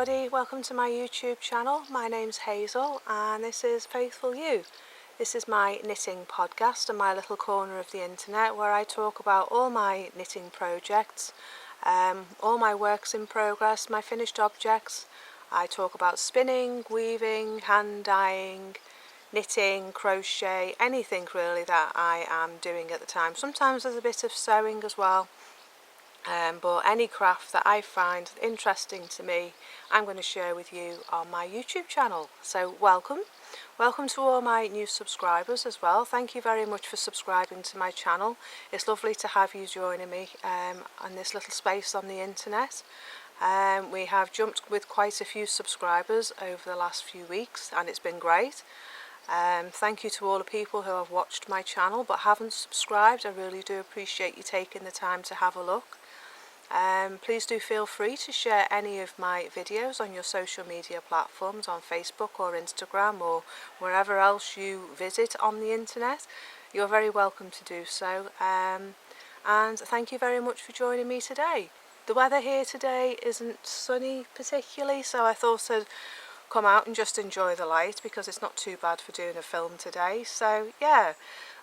everybody, welcome to my YouTube channel. My name's Hazel and this is Faithful Ewe. This is my knitting podcast and my little corner of the internet where I talk about all my knitting projects, all my works in progress, my finished objects. I talk about spinning, weaving, hand dyeing, knitting, crochet, anything really that I am doing at the time. Sometimes there's a bit of sewing as well. But any craft that I find interesting to me, I'm going to share with you on my YouTube channel. So welcome to all my new subscribers as well. Thank you very much for subscribing to my channel. It's lovely to have you joining me on this little space on the internet. We have jumped with quite a few subscribers over the last few weeks and it's been great. Thank you to all the people who have watched my channel but haven't subscribed. I really do appreciate you taking the time to have a look. Please do feel free to share any of my videos on your social media platforms, on Facebook or Instagram or wherever else you visit on the internet. You're very welcome to do so. And thank you very much for joining me today. The weather here today isn't sunny particularly, so I thought I'd come out and just enjoy the light because it's not too bad for doing a film today. So yeah.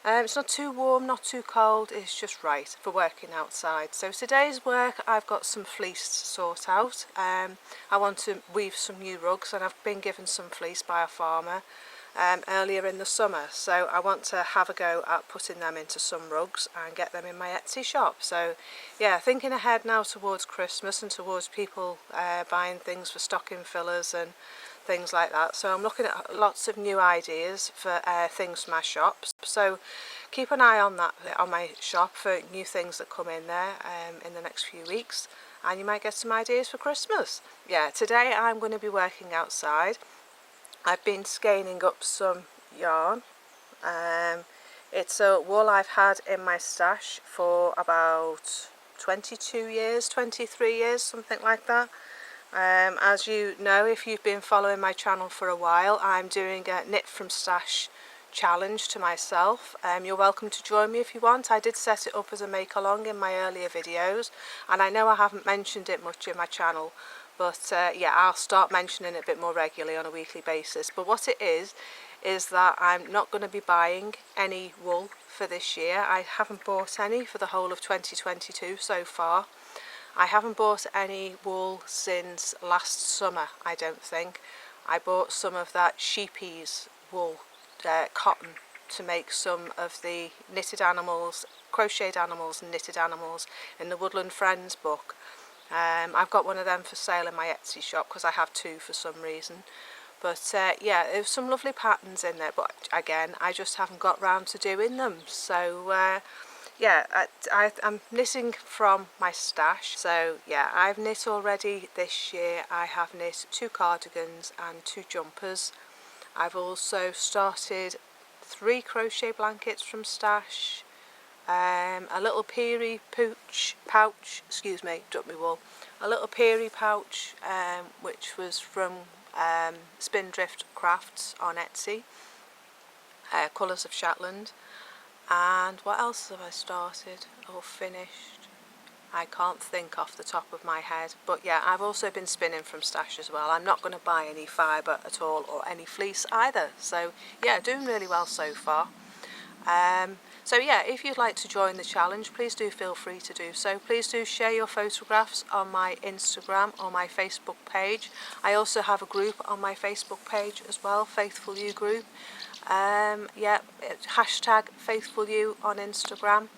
It's not too warm, not too cold, it's just right for working outside. So today's work, I've got some fleece to sort out. I want to weave some new rugs and I've been given some fleece by a farmer earlier in the summer. So I want to have a go at putting them into some rugs and get them in my Etsy shop. So yeah, thinking ahead now towards Christmas and towards people buying things for stocking fillers and things like that. So I'm looking at lots of new ideas for things for my shops. So keep an eye on that on my shop for new things that come in there in the next few weeks, and you might get some ideas for Christmas. Yeah, today I'm going to be working outside. I've been skeins up some yarn. It's a wool I've had in my stash for about 22 years, 23 years, something like that. As you know, if you've been following my channel for a while, I'm doing a knit from stash challenge to myself. You're welcome to join me if you want. I did set it up as a make along in my earlier videos and I know I haven't mentioned it much in my channel, but yeah, I'll start mentioning it a bit more regularly on a weekly basis. But what it is that I'm not going to be buying any wool for this year. I haven't bought any for the whole of 2022 so far. I haven't bought any wool since last summer, I don't think. I bought some of that Sheepskin wool, cotton, to make some of the knitted animals, crocheted animals and knitted animals in the Woodland Friends book. I've got one of them for sale in my Etsy shop because I have two for some reason. But yeah, there's some lovely patterns in there, but again, I just haven't got round to doing them. So yeah, I'm knitting from my stash. So yeah, I've knit already this year. I have knit 2 cardigans and 2 jumpers. I've also started 3 crochet blankets from stash, a little peary pouch, excuse me, dropped my wool, a little peary pouch which was from Spindrift Crafts on Etsy, Colours of Shetland. And what else have I started or finished? I can't think off the top of my head. But yeah, I've also been spinning from stash as well. I'm not going to buy any fibre at all or any fleece either. So yeah, doing really well so far. So yeah, if you'd like to join the challenge, please do feel free to do so. Please do share your photographs on my Instagram or my Facebook page. I also have a group on my Facebook page as well, Faithful Ewe group. Yeah, hashtag Faithful Ewe on Instagram,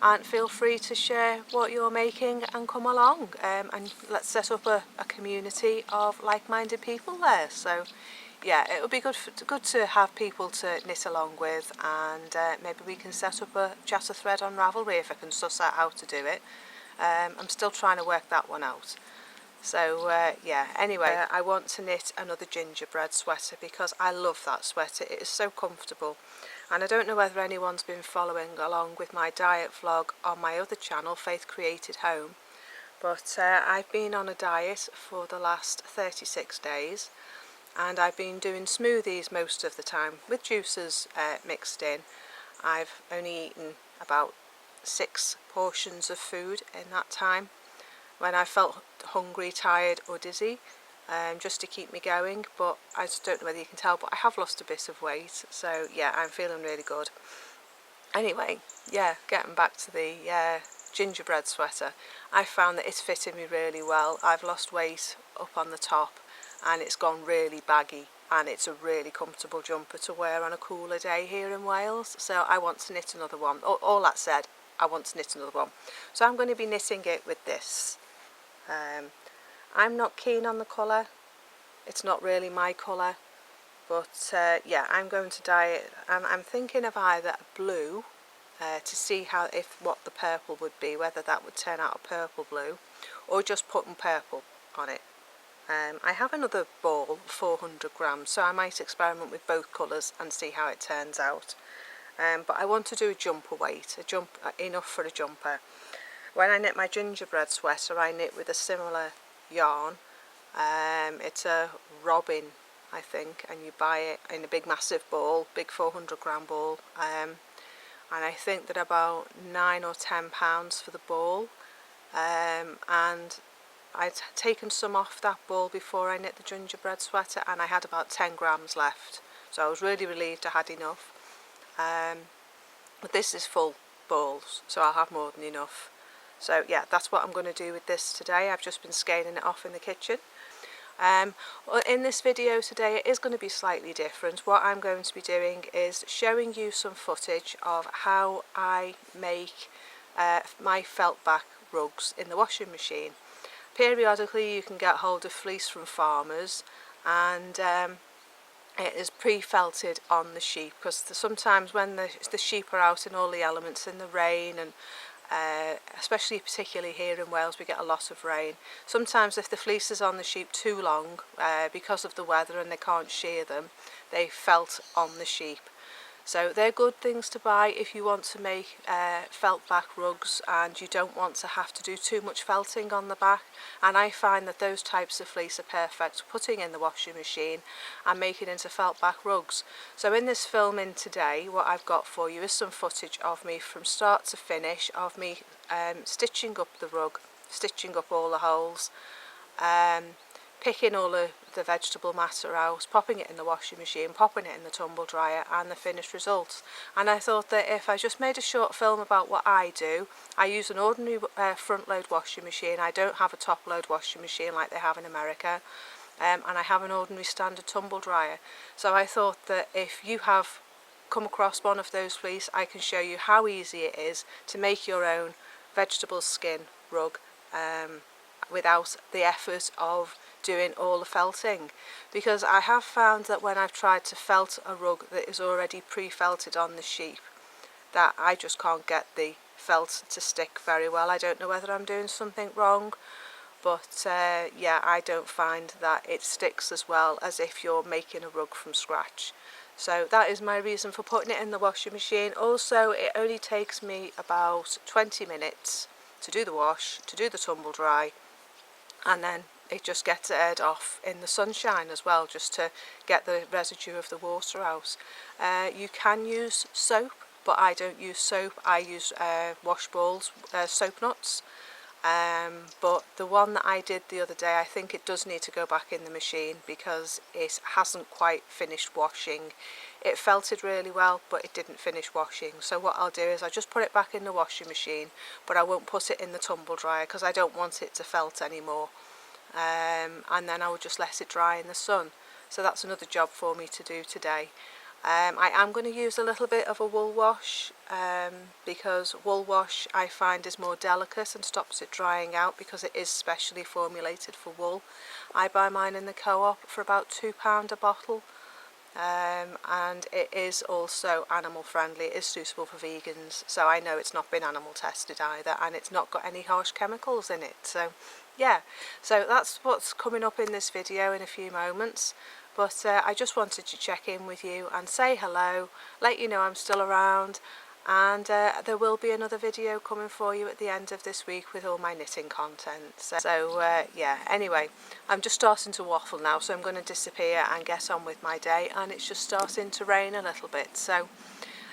and feel free to share what you're making and come along, and let's set up a community of like-minded people there. So yeah, it would be good to have people to knit along with, and maybe we can set up a chatter thread on Ravelry if I can suss out how to do it. I'm still trying to work that one out. So yeah, anyway, I want to knit another gingerbread sweater because I love that sweater. It is so comfortable. And I don't know whether anyone's been following along with my diet vlog on my other channel, Faith Created Home. But I've been on a diet for the last 36 days. And I've been doing smoothies most of the time with juices mixed in. I've only eaten about 6 portions of food in that time. When I felt hungry, tired or dizzy, just to keep me going, but I just don't know whether you can tell, but I have lost a bit of weight, so yeah, I'm feeling really good. Anyway, yeah, getting back to the gingerbread sweater, I found that it's fitting me really well. I've lost weight up on the top and it's gone really baggy, and it's a really comfortable jumper to wear on a cooler day here in Wales, so I want to knit another one. All that said, I want to knit another one, so I'm going to be knitting it with this. I'm not keen on the colour, it's not really my colour, but yeah, I'm going to dye it. I'm thinking of either a blue to see what the purple would be, whether that would turn out a purple blue, or just putting purple on it. I have another ball, 400 grams, so I might experiment with both colours and see how it turns out. But I want to do a jumper weight, enough for a jumper. When I knit my gingerbread sweater, I knit with a similar yarn. It's a robin, I think, and you buy it in a big massive ball, big 400 gram ball, and I think they're about £9 or £10 for the ball, and I'd taken some off that ball before I knit the gingerbread sweater, and I had about 10 grams left, so I was really relieved I had enough. But this is full balls, so I'll have more than enough. So yeah, that's what I'm going to do with this today. I've just been scaling it off in the kitchen. Well, in this video today, it is going to be slightly different. What I'm going to be doing is showing you some footage of how I make my felt back rugs in the washing machine. Periodically you can get hold of fleece from farmers, and it is pre-felted on the sheep, because sometimes when the sheep are out in all the elements, in the rain, and especially particularly here in Wales we get a lot of rain, sometimes if the fleece is on the sheep too long because of the weather and they can't shear them, they felt on the sheep. So they're good things to buy if you want to make felt back rugs and you don't want to have to do too much felting on the back. And I find that those types of fleece are perfect for putting in the washing machine and making into felt back rugs. So in this filming today, what I've got for you is some footage of me from start to finish, of me stitching up the rug, stitching up all the holes, picking all of the vegetable matter out, popping it in the washing machine, popping it in the tumble dryer, and the finished results. And I thought that if I just made a short film about what I do, I use an ordinary front load washing machine. I don't have a top load washing machine like they have in America, and I have an ordinary standard tumble dryer. So I thought that if you have come across one of those fleece, I can show you how easy it is to make your own vegetable skin rug without the effort of doing all the felting, because I have found that when I've tried to felt a rug that is already pre-felted on the sheep, that I just can't get the felt to stick very well. I don't know whether I'm doing something wrong, but yeah, I don't find that it sticks as well as if you're making a rug from scratch. So that is my reason for putting it in the washing machine. Also, it only takes me about 20 minutes to do the wash, to do the tumble dry, and then it just gets aired off in the sunshine as well, just to get the residue of the water out. You can use soap, but I don't use soap. I use wash balls, soap nuts. But the one that I did the other day, I think it does need to go back in the machine because it hasn't quite finished washing. It felted really well, but it didn't finish washing. So what I'll do is I just put it back in the washing machine, but I won't put it in the tumble dryer because I don't want it to felt anymore. And then I will just let it dry in the sun. So that's another job for me to do today. I am going to use a little bit of a wool wash because wool wash I find is more delicate and stops it drying out because it is specially formulated for wool. I buy mine in the co-op for about £2 a bottle, and it is also animal friendly. It is suitable for vegans, so I know it's not been animal tested either, and it's not got any harsh chemicals in it. So yeah, so that's what's coming up in this video in a few moments. But I just wanted to check in with you and say hello, let you know I'm still around, and there will be another video coming for you at the end of this week with all my knitting content. So yeah, anyway, I'm just starting to waffle now, so I'm going to disappear and get on with my day, and it's just starting to rain a little bit. So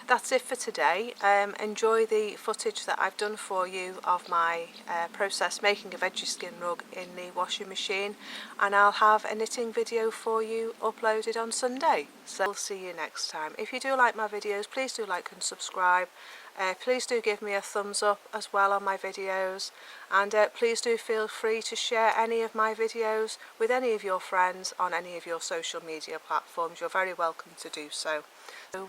that's it for today. Enjoy the footage that I've done for you of my process making a veggie skin rug in the washing machine, and I'll have a knitting video for you uploaded on Sunday. So I'll see you next time. If you do like my videos, please do like and subscribe. Please do give me a thumbs up as well on my videos, and please do feel free to share any of my videos with any of your friends on any of your social media platforms. You're very welcome to do so. So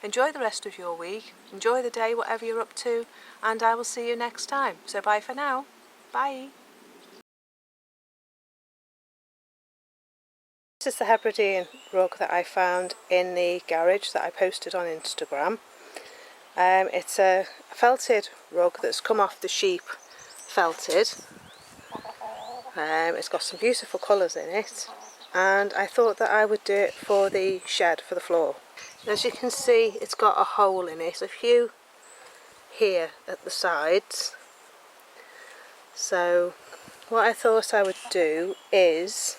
enjoy the rest of your week, enjoy the day, whatever you're up to, and I will see you next time. So bye for now. Bye. This is the Hebridean rug that I found in the garage that I posted on Instagram. It's a felted rug that's come off the sheep felted. It's got some beautiful colours in it, and I thought that I would do it for the shed, for the floor. As you can see, it's got a hole in it, a few here at the sides. So what I thought I would do is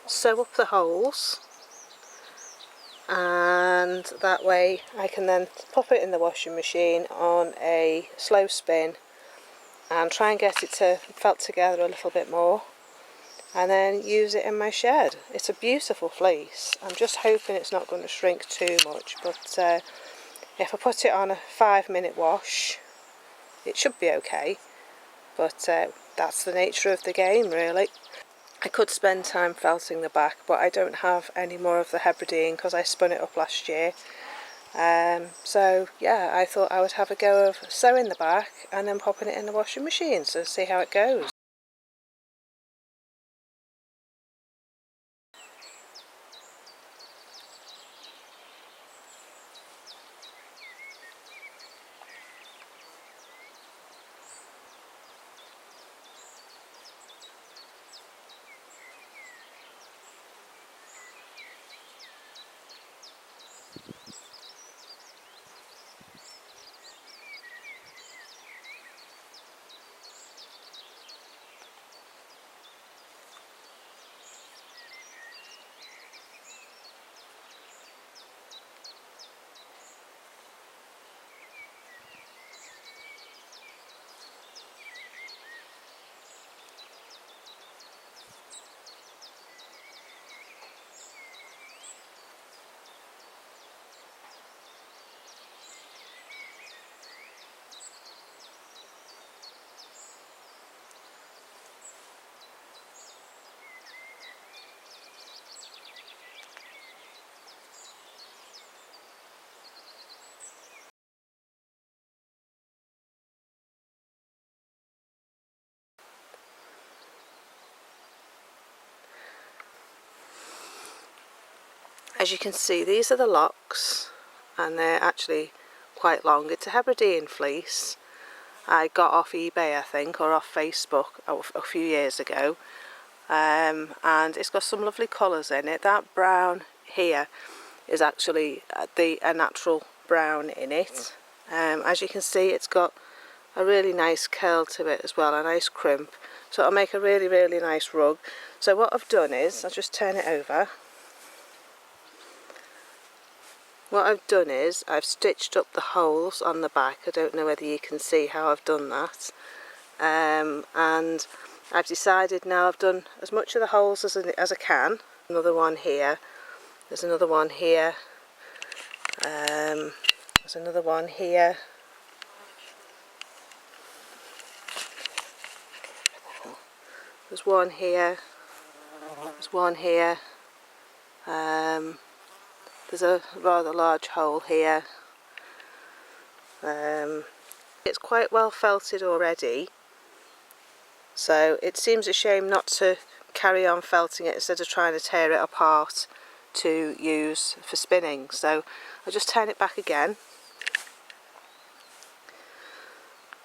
sew up the holes, and that way I can then pop it in the washing machine on a slow spin and try and get it to felt together a little bit more, and then use it in my shed. It's a beautiful fleece. I'm just hoping it's not going to shrink too much, but if I put it on a 5-minute wash it should be okay, but that's the nature of the game really. I could spend time felting the back, but I don't have any more of the Hebridean because I spun it up last year. So yeah, I thought I would have a go of sewing the back and then popping it in the washing machine, so see how it goes. As you can see, these are the locks, and they're actually quite long. It's a Hebridean fleece. I got off eBay, I think, or off Facebook a few years ago, and it's got some lovely colours in it. That brown here is actually a natural brown in it. As you can see, it's got a really nice curl to it as well, a nice crimp, so it'll make a really, really nice rug. So what I've done is, I'll just turn it over. What I've done is I've stitched up the holes on the back. I don't know whether you can see how I've done that, and I've decided now I've done as much of the holes as I can. Another one here, there's another one here, there's another one here, there's one here, there's one here, there's a rather large hole here. It's quite well felted already, so it seems a shame not to carry on felting it instead of trying to tear it apart to use for spinning. So I'll just turn it back again.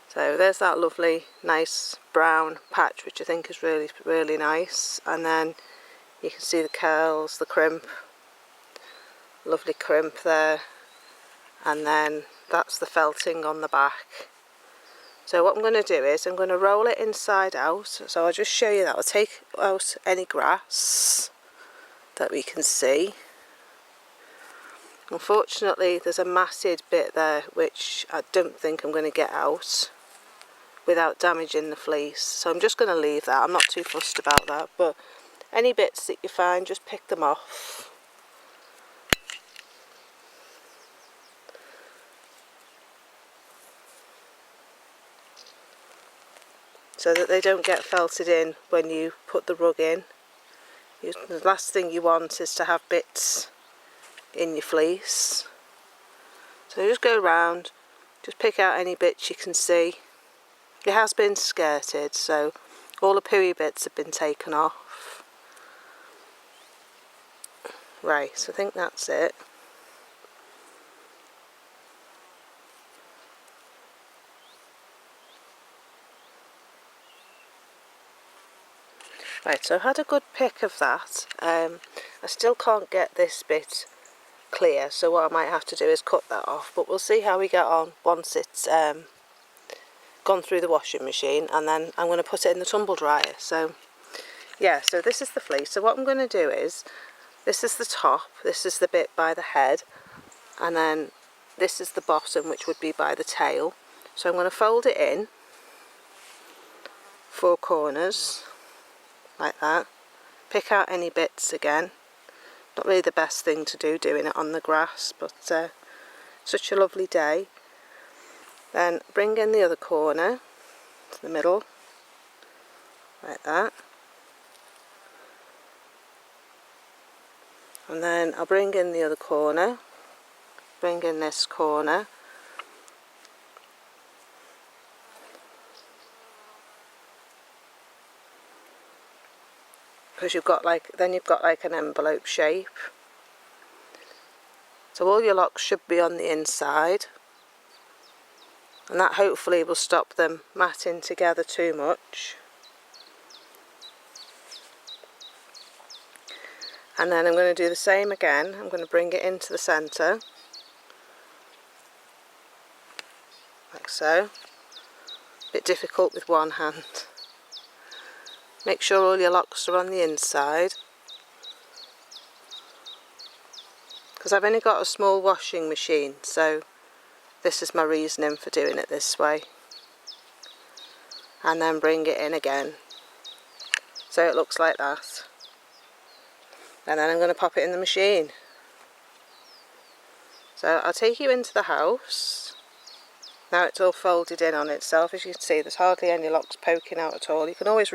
So there's that lovely nice brown patch, which I think is really, really nice, and then you can see the curls, the crimp, lovely crimp there, and then that's the felting on the back. So what I'm going to do is I'm going to roll it inside out, so I'll just show you that. I'll take out any grass that we can see. Unfortunately there's a matted bit there which I don't think I'm going to get out without damaging the fleece, so I'm just going to leave that. I'm not too fussed about that, but any bits that you find, just pick them off. So that they don't get felted in when you put the rug in. The last thing you want is to have bits in your fleece. So just go around, just pick out any bits you can see. It has been skirted, so all the pooey bits have been taken off. Right, so I think that's it. Right, so I've had a good pick of that. I still can't get this bit clear, so what I might have to do is cut that off, but we'll see how we get on once it's gone through the washing machine, and then I'm going to put it in the tumble dryer. So yeah, so this is the fleece. So what I'm going to do is, this is the top, this is the bit by the head, and then this is the bottom, which would be by the tail. So I'm going to fold it in 4 corners like that, pick out any bits again. Not really the best thing to do, doing it on the grass, but such a lovely day. Then bring in the other corner to the middle like that, and then I'll bring in the other corner, bring in this corner, because you've got like an envelope shape. So all your locks should be on the inside, and that hopefully will stop them matting together too much. And then I'm going to do the same again. I'm going to bring it into the centre like so. A bit difficult with one hand. Make sure all your locks are on the inside, because I've only got a small washing machine, so this is my reasoning for doing it this way. And then bring it in again, so it looks like that. And then I'm going to pop it in the machine. So I'll take you into the house. Now it's all folded in on itself. As you can see, there's hardly any locks poking out at all. You can always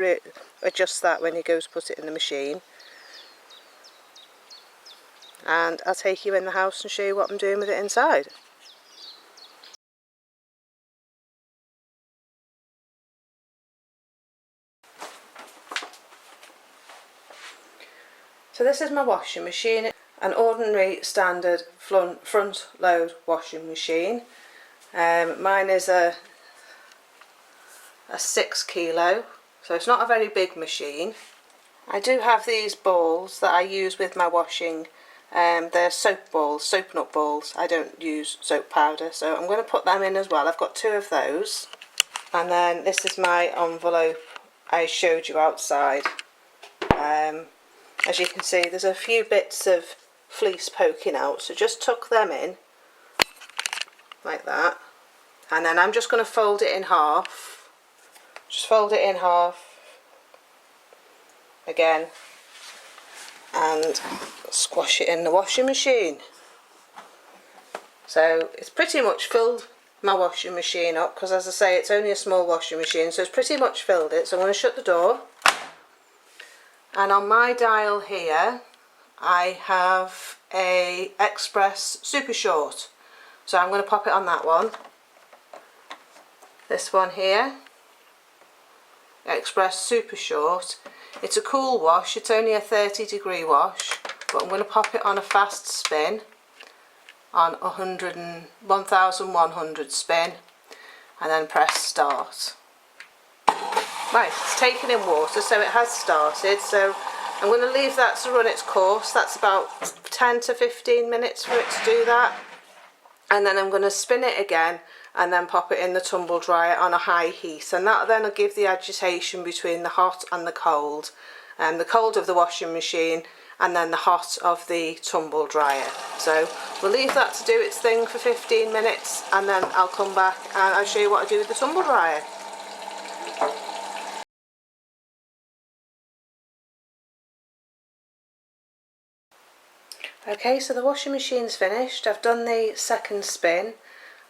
adjust that when you go to put it in the machine. And I'll take you in the house and show you what I'm doing with it inside. So this is my washing machine, an ordinary standard front load washing machine. Mine is a 6 kilo, so it's not a very big machine. I do have these balls that I use with my washing. They're soap balls, soap nut balls. I don't use soap powder, so I'm going to put them in as well. I've got 2 of those. And then this is my envelope I showed you outside. As you can see, there's a few bits of fleece poking out, so just tuck them in like that, and then I'm just going to fold it in half. Just fold it in half again and squash it in the washing machine. So it's pretty much filled my washing machine up, because as I say, it's only a small washing machine, so it's pretty much filled it. So I'm going to shut the door, and on my dial here I have a Express Super Short, so I'm going to pop it on that one. This one here, Express Super Short. It's a cool wash, it's only a 30-degree wash, but I'm going to pop it on a fast spin, on 1100 spin, and then press start. Right, it's taken in water, so it has started, so I'm going to leave that to run its course. That's about 10 to 15 minutes for it to do that, and then I'm going to spin it again and then pop it in the tumble dryer on a high heat, and that then will give the agitation between the hot and the cold of the washing machine, and then the hot of the tumble dryer. So we'll leave that to do its thing for 15 minutes, and then I'll come back and I'll show you what I do with the tumble dryer. Okay, so the washing machine's finished. I've done the second spin,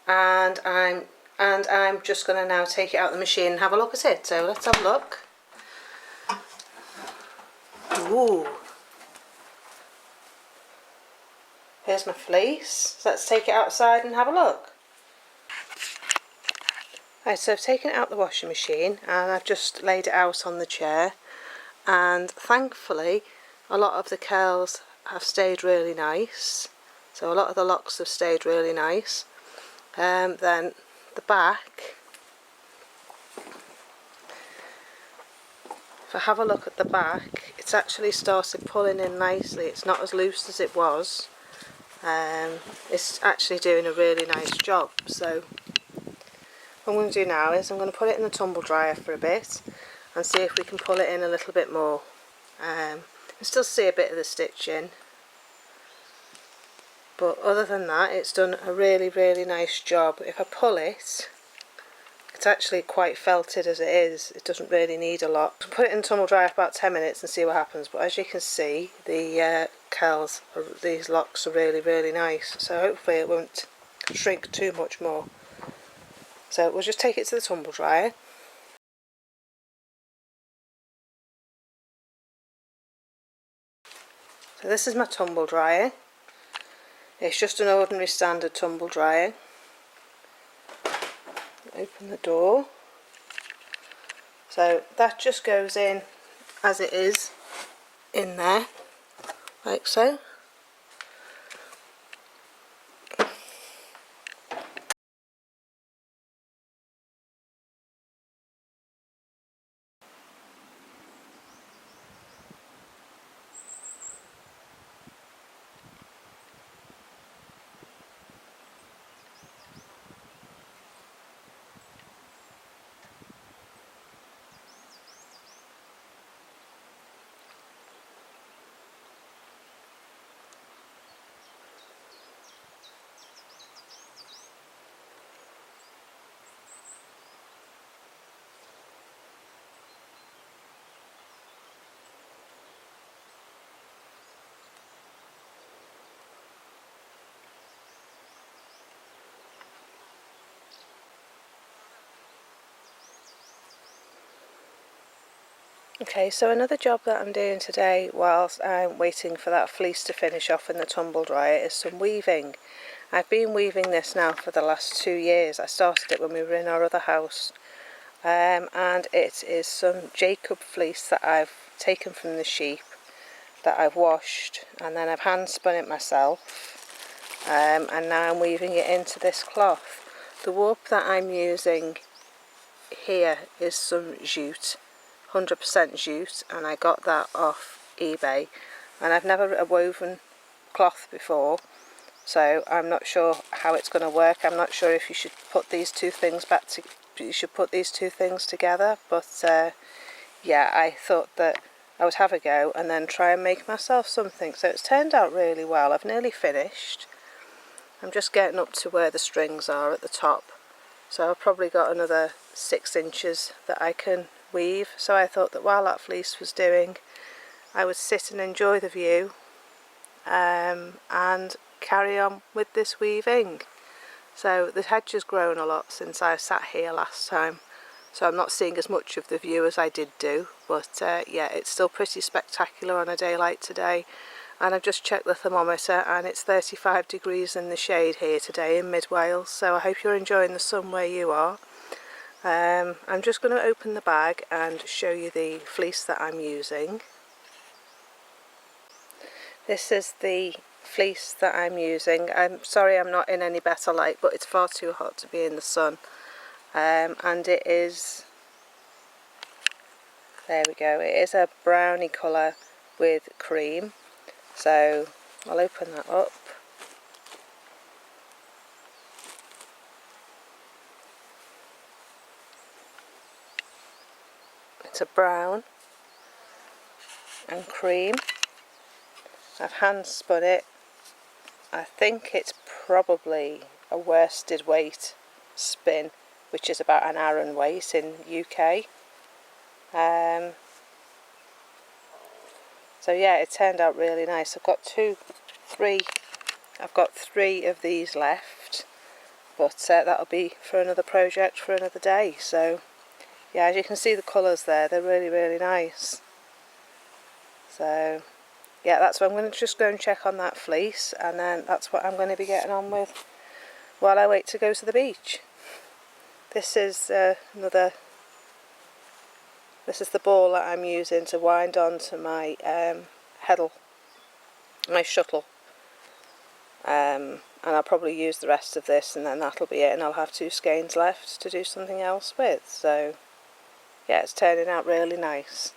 and I'm just going to now take it out of the machine and have a look at it. So let's have a look. Ooh. Here's my fleece. So let's take it outside and have a look. Right, so I've taken it out the washing machine and I've just laid it out on the chair, and thankfully a lot of the curls have stayed really nice. So a lot of the locks have stayed really nice. Then the back, if I have a look at the back, it's actually started pulling in nicely. It's not as loose as it was. It's actually doing a really nice job. So what I'm going to do now is I'm going to put it in the tumble dryer for a bit and see if we can pull it in a little bit more. You can still see a bit of the stitching, but other than that it's done a really nice job. If I pull it, it's actually quite felted as it is. It doesn't really need a lot. I'll put it in the tumble dryer for about 10 minutes and see what happens, but as you can see, the curls, these locks are really nice, so hopefully it won't shrink too much more. So we'll just take it to the tumble dryer. So this is my tumble dryer. It's just an ordinary standard tumble dryer. Open the door. So that just goes in as it is in there, like so. Okay, so another job that I'm doing today whilst I'm waiting for that fleece to finish off in the tumble dryer is some weaving. I've been weaving this now for the last 2 years. I started it when we were in our other house, and it is some Jacob fleece that I've taken from the sheep that I've washed, and then I've hand spun it myself, and now I'm weaving it into this cloth. The warp that I'm using here is some jute, 100% jute, and I got that off eBay, and I've never woven cloth before, so I'm not sure how it's going to work. I'm not sure if you should put these two things together, but yeah, I thought that I would have a go and then try and make myself something. So it's turned out really well. I've nearly finished. I'm just getting up to where the strings are at the top, so I've probably got another 6 inches that I can weave. So I thought that while that fleece was doing, I would sit and enjoy the view, and carry on with this weaving. So the hedge has grown a lot since I sat here last time, so I'm not seeing as much of the view as I did do, but yeah, it's still pretty spectacular on a day like today. And I've just checked the thermometer and it's 35 degrees in the shade here today in mid Wales, so I hope you're enjoying the sun where you are. I'm just going to open the bag and show you the fleece that I'm using. This is the fleece that I'm using. I'm sorry I'm not in any better light, but it's far too hot to be in the sun. And it is, there we go, it is a browny colour with cream. So I'll open that up. It's a brown and cream. I've hand spun it. I think it's probably a worsted weight spin, which is about an Aran weight in UK. So yeah, it turned out really nice. I've got three of these left, but that'll be for another project for another day. So yeah, as you can see the colours there, they're really, really nice. So yeah, that's what I'm going to just go and check on that fleece, and then that's what I'm going to be getting on with while I wait to go to the beach. This is the ball that I'm using to wind onto my heddle, my shuttle. And I'll probably use the rest of this, and then that'll be it, and I'll have 2 skeins left to do something else with. So yeah, it's turning out really nice.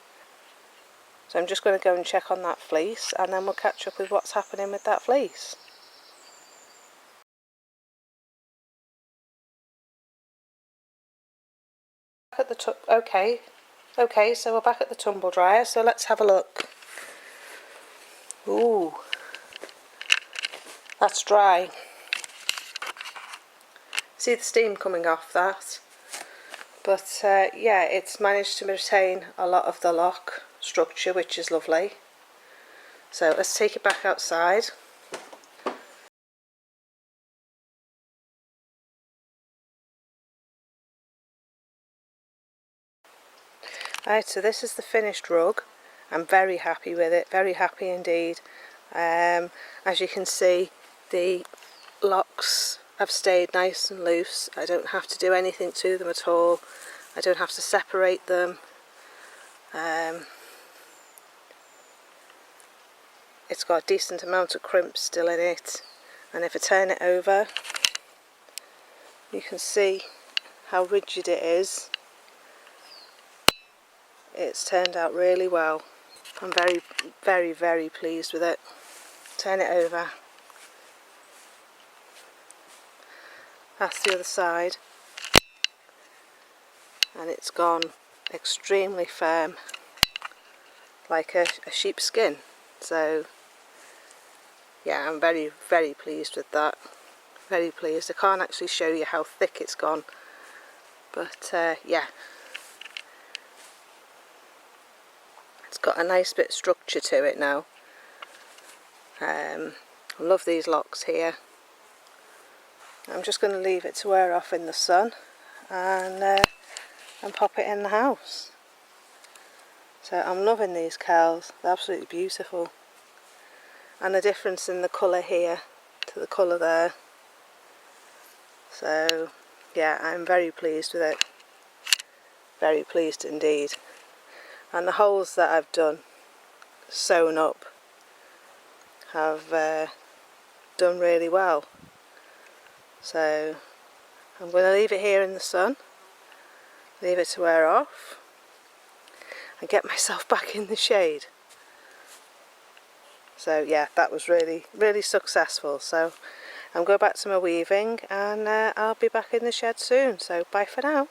So I'm just going to go and check on that fleece, and then we'll catch up with what's happening with that fleece. At the okay, so we're back at the tumble dryer, so let's have a look. Ooh, that's dry. See the steam coming off that, but yeah, it's managed to retain a lot of the lock structure, which is lovely. So let's take it back outside. Right, so this is the finished rug. I'm very happy with it, very happy indeed. As you can see, the locks have stayed nice and loose. I don't have to do anything to them at all. I don't have to separate them. It's got a decent amount of crimp still in it, and if I turn it over, you can see how rigid it is. It's turned out really well. I'm very, very, very pleased with it. Turn it over. That's the other side, and it's gone extremely firm, like a sheepskin. So yeah, I'm very, very pleased with that. Very pleased. I can't actually show you how thick it's gone, but yeah, it's got a nice bit of structure to it now. I love these locks here. I'm just going to leave it to wear off in the sun, and pop it in the house. So I'm loving these curls, they're absolutely beautiful. And the difference in the colour here to the colour there. So yeah, I'm very pleased with it. Very pleased indeed. And the holes that I've done, sewn up, have done really well. So I'm going to leave it here in the sun, leave it to wear off, and get myself back in the shade. So yeah, that was really, really successful. So I'm going back to my weaving, and I'll be back in the shed soon. So bye for now.